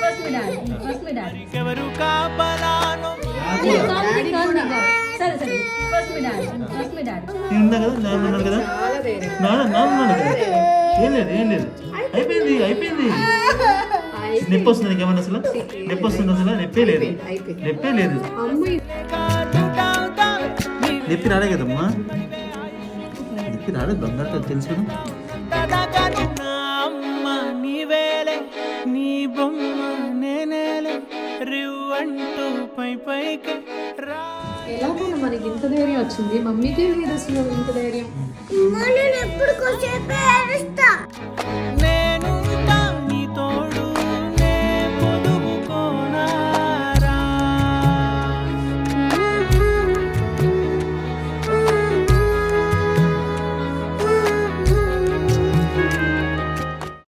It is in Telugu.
ఫస్ట్ మీ డాడీ సరే ఫస్ట్ మీ డాడీ ఉన్నా కదా నాన్న ఉన్నాడు కదా నాన్న ఉన్నాడు కదా ఏం లేదు అయిపోయింది నొప్పి వస్తుంది నీకు ఏమన్నా అసలు నొప్పి వస్తుంది అసలు నొప్పే లేదు నొప్పి రాడే కదమ్మా నొప్పి రాడే బంగారు తెలుసు నీ బొమ్మ నేనేలే రివ్వంటూ పైకి ఎలాగైనా మనకి ఇంత ధైర్యం వచ్చింది, మమ్మీకే లేదు అసలు ఇంత ధైర్యం. ఎప్పుడు